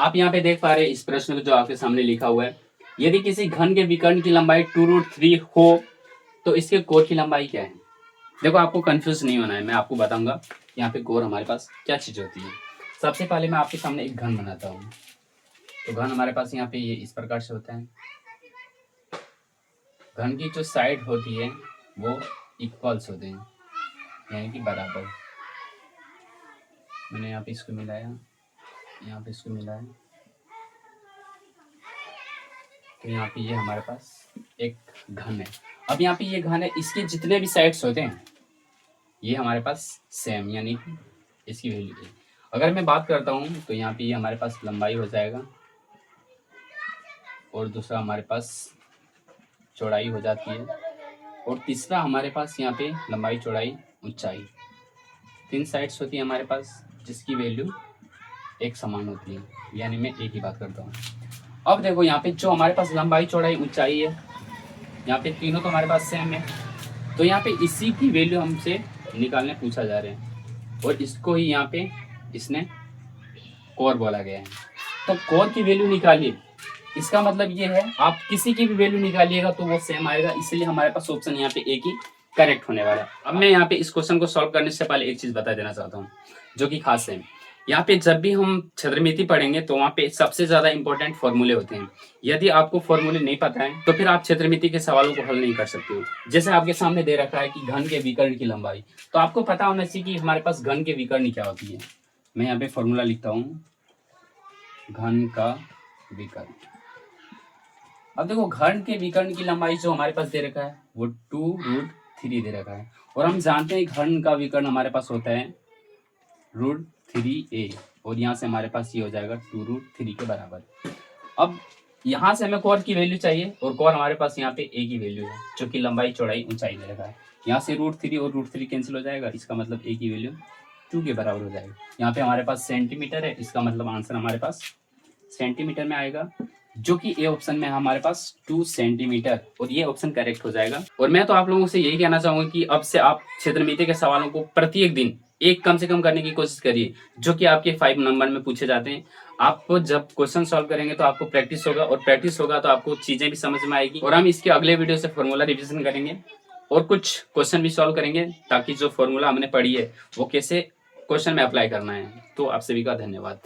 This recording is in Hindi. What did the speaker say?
आप यहाँ पे देख पा रहे हैं इस प्रश्न में जो आपके सामने लिखा हुआ है, यदि किसी घन के विकर्ण की लंबाई 2√3 हो तो इसके कोर की लंबाई क्या है। देखो आपको कंफ्यूज नहीं होना है, मैं आपको बताऊंगा यहाँ पे कोर हमारे पास क्या चीज होती है। सबसे पहले मैं आपके सामने एक घन बनाता हूँ। तो घन हमारे पास यहाँ पे ये इस प्रकार से होता है। घन की जो साइड होती है वो इक्वल्स होते हैं, यानी कि बराबर। मैंने यहाँ पे इसको मिलाया, यहाँ पे इसको मिलाया, तो यहाँ पे ये हमारे पास एक घन है। अब यहाँ पे ये घन है, इसके जितने भी साइड्स होते हैं ये हमारे पास सेम, यानी कि इसकी वैल्यू है। अगर मैं बात करता हूँ तो यहाँ पे ये हमारे पास लंबाई हो जाएगा और दूसरा हमारे पास चौड़ाई हो जाती है और तीसरा हमारे पास यहाँ पे लंबाई चौड़ाई ऊंचाई, 3 साइड्स होती है हमारे पास जिसकी वैल्यू एक समान होती है, यानी मैं एक ही बात करता हूँ। अब देखो यहाँ पे जो हमारे पास लंबाई चौड़ाई ऊंचाई है, यहाँ पे तीनों तो हमारे पास सेम है, तो यहाँ पे इसी की वैल्यू हमसे निकालने पूछा जा रहा है और इसको ही यहाँ पे इसने कोर बोला गया है। तो कोर की वैल्यू निकालिए, इसका मतलब ये है आप किसी की भी वैल्यू निकालिएगा तो वो सेम आएगा, इसलिए हमारे पास ऑप्शन यहाँ पे एक ही करेक्ट होने वाला है। अब मैं यहाँ पे इस क्वेश्चन को सॉल्व करने से पहले एक चीज बता देना चाहता हूँ जो कि खास है। यहाँ पे जब भी हम क्षेत्रमिति पढ़ेंगे तो वहाँ पे सबसे ज्यादा इंपॉर्टेंट फॉर्मूले होते हैं। यदि आपको फॉर्मूले नहीं पता है तो फिर आप क्षेत्रमिति के सवालों को हल नहीं कर सकते हो। जैसे आपके सामने दे रखा है कि घन के विकर्ण की लंबाई, तो आपको पता होना चाहिए कि हमारे पास घन के विकर्ण क्या होती है। मैं यहाँ पे फॉर्मूला लिखता हूँ, घन का विकर्ण। अब देखो घन के विकर्ण की लंबाई जो हमारे पास दे रखा है वो 2√3 दे रखा है और हम जानते हैं घन का विकर्ण हमारे पास होता है √3a और यहाँ से हमारे पास ये हो जाएगा 2√3 के बराबर। अब यहाँ से हमें कोर की वैल्यू चाहिए और कोर हमारे पास यहाँ पे a की वैल्यू है जो कि लंबाई चौड़ाई ऊंचाई दे रखा है। यहाँ से √3 और √3 कैंसिल हो जाएगा, इसका मतलब a की वैल्यू 2 के बराबर हो जाएगा। यहाँ पे हमारे पास सेंटीमीटर है, इसका मतलब आंसर हमारे पास सेंटीमीटर में आएगा, जो कि ए ऑप्शन में हमारे पास 2 सेंटीमीटर, और ये ऑप्शन करेक्ट हो जाएगा। और मैं तो आप लोगों से यही कहना चाहूंगा कि अब से आप क्षेत्रमिति के सवालों को प्रत्येक दिन एक कम से कम करने की कोशिश करिए, जो कि आपके 5 नंबर में पूछे जाते हैं। आपको जब क्वेश्चन सॉल्व करेंगे तो आपको प्रैक्टिस होगा और प्रैक्टिस होगा तो आपको चीजें भी समझ में आएगी। और हम इसके अगले वीडियो से फॉर्मूला रिविजन करेंगे और कुछ क्वेश्चन भी सॉल्व करेंगे ताकि जो फॉर्मूला हमने पढ़ी है वो कैसे क्वेश्चन में अप्लाई करना है। तो आप सभी का धन्यवाद।